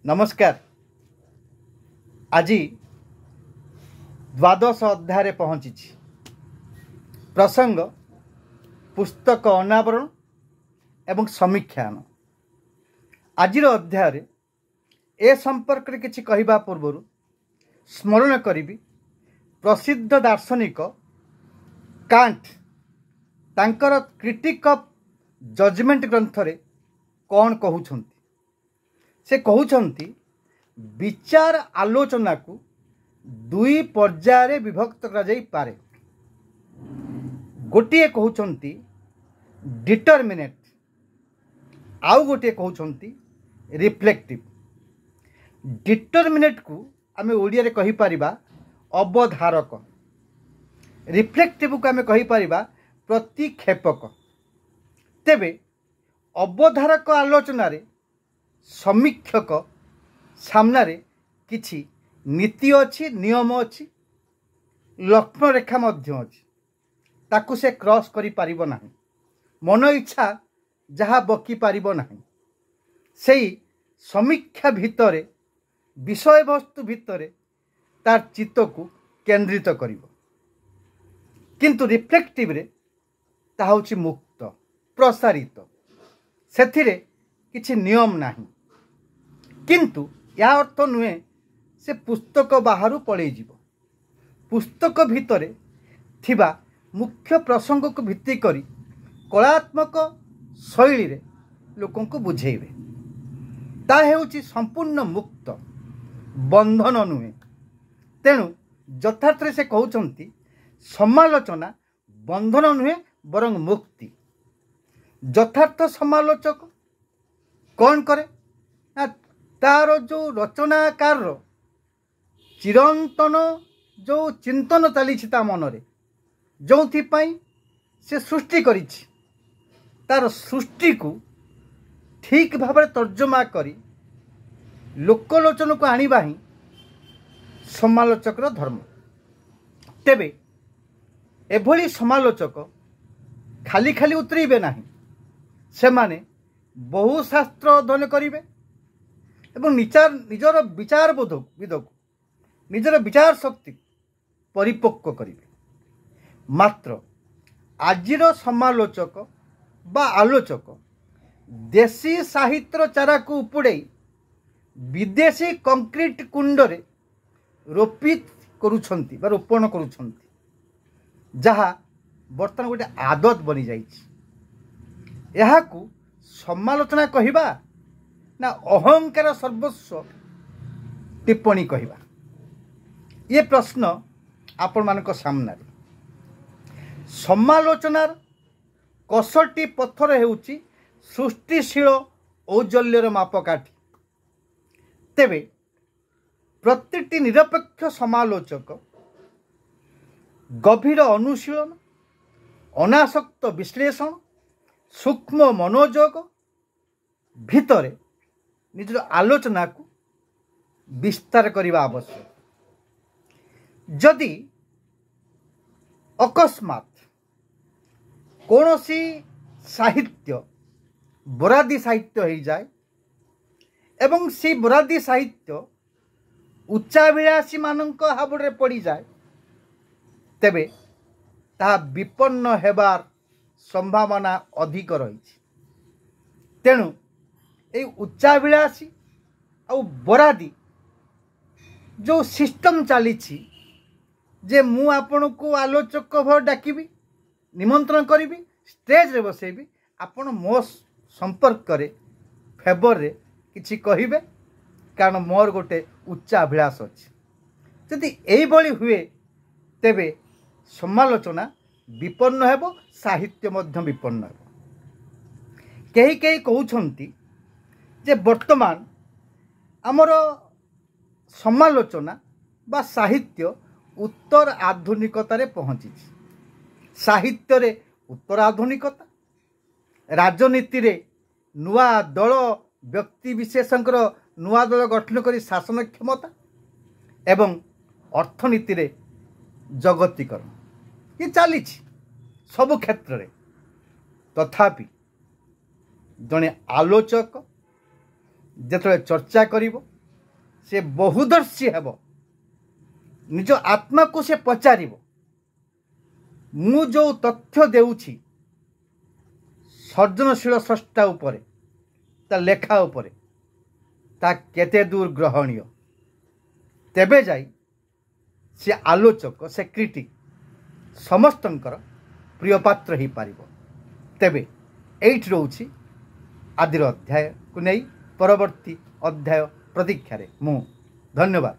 नमस्कार। आज द्वादश अध्याय पहुँची। प्रसंग पुस्तक अनावरण एवं समीक्षान। आज अध्याय ए संपर्क में किसी कहवा पूर्व स्मरण करी प्रसिद्ध दार्शनिक कांट तांकर क्रिटिक ऑफ जजमेंट ग्रंथ रे कौन कहउछंती। से कहउछंती विचार आलोचना को दुई पर्याय विभक्त करा जाई पारे। गोटे कहउछंती डिटरमिनेट, आउ गोटे कहउछंती रिफ्लेक्टिव। डिटरमिनेट को आमे ओडिया रे कहि परिबा अवधारक, रिफ्लेक्टिव को आमे कहि परिबा प्रतिक्षेपक। तेबे अवधारक आलोचना रे समीक्षक सामने किछि नीति अच्छी, नियम अच्छी, लक्ष्मण रेखा मध्य अच्छी, ताकू से क्रॉस करि पारिबो नाही। मन इच्छा जहा बकी पारिबो नाही। सेही समीक्षा भितरे विषय वस्तु भितरे तार चित्त को केंद्रित करिबो। किंतु रिफ्लेक्टिव रे ता होछि मुक्त, प्रसारित, सेथिरे किछि नियम नाही। किंतु या अर्थ नुहे से पुस्तक बाहर पड़े जीव। पुस्तक भितरे थिबा मुख्य प्रसंग को भित्ति करी कलात्मक शैली रे लोकों को बुझेइबे। ता हेउची संपूर्ण मुक्त, बंधन नुहे। तेणु यथार्थ रे से कहउचंती समालोचना बंधन नुहे बरंग मुक्ति। यथार्थ समालोचक कौन करे ना तार जो रचनाकार चिरंतन जो चिंतन चली मनरे जो से सृष्टि करिछि, तार सृष्टि को ठीक भाव तर्जमा करी लोकलोचन को आनिबा ही समालोचकर धर्म। तेबे एभली समालोचक खाली खाली उतरेबे नाही। सेमाने बहु शास्त्र अध्ययन करिवे एवं निजर विचार विदक निजर विचार शक्ति परिपक्व करिवे। मात्र आजिर समालोचक बा आलोचक देशी साहित्य चारा को उपुड़े विदेशी कंक्रीट कुंडरे रोपित करुछंती बा रोपण करुछंती, जहा बर्तमान गोटे आदत बनी जाइछि। यहाकू समालोचना कहिबा ना अहंकार सर्वस्व टिप्पणी कहिबा, ये प्रश्न आपण मानक सामने। समालोचनार कसटी पत्थर हेउची सृष्टिशील औजल्यर मापकाठी। तेबे प्रतिटी निरपेक्ष समालोचक गभीर अनुशीलन, अनासक्त विश्लेषण, सूक्ष्म मनोयोग भितरे निजर आलोचना को विस्तार करने आवश्यक। जदि अकस्मात कौनसी साहित्य बरादी साहित्य हो जाए एवं से बरादी साहित्य उच्चाभिलाषी मानक हाबड़े पड़ जाए, तेबे ता विपन्न हेबार संभावना अधिक रही। तेणु ये उच्चाभिलाषी आ बरादी जो सिस्टम चली जे मु आपण को आलोचक भाव डाकिबी, निमंत्रण करी, स्टेज रे बसेबी, आपण मो संपर्क करे फेवर रे किछि कहिबे, कारण मोर गोटे उच्चाभिलाष अछि। यदि एई भली हुए तेबे समालोचना विपन्न हेबो, साहित्य मध्य विपन्न हेबो। कहीं कहीं कहउछंती जे वर्तमान आमर समालोचना बा साहित्य उत्तर आधुनिकता रे पहुँची। साहित्य रे उत्तर आधुनिकता, राजनीति रे नुआ दल व्यक्ति विशेषकर नुआ दल गठन करी शासन क्षमता एवं अर्थनीति रे जगतीकरण ये चली सबु क्षेत्र रे। तथापि जड़े आलोचक जिते चर्चा करिवो से बहुदर्शी हेब निज आत्मा को से पचार मु जो तथ्य देउछि सर्जनशील स्रष्टा उपरे ता लेखा उपरे ता केते दूर ग्रहणीय तेबे जाई से आलोचक से क्रिटिक समस्तंकर प्रिय पात्र ही पारिबो। तेबे एइट रोछि आदिर अध्याय को नहीं परवर्ती अध्याय प्रतीक्षा रे मु धन्यवाद।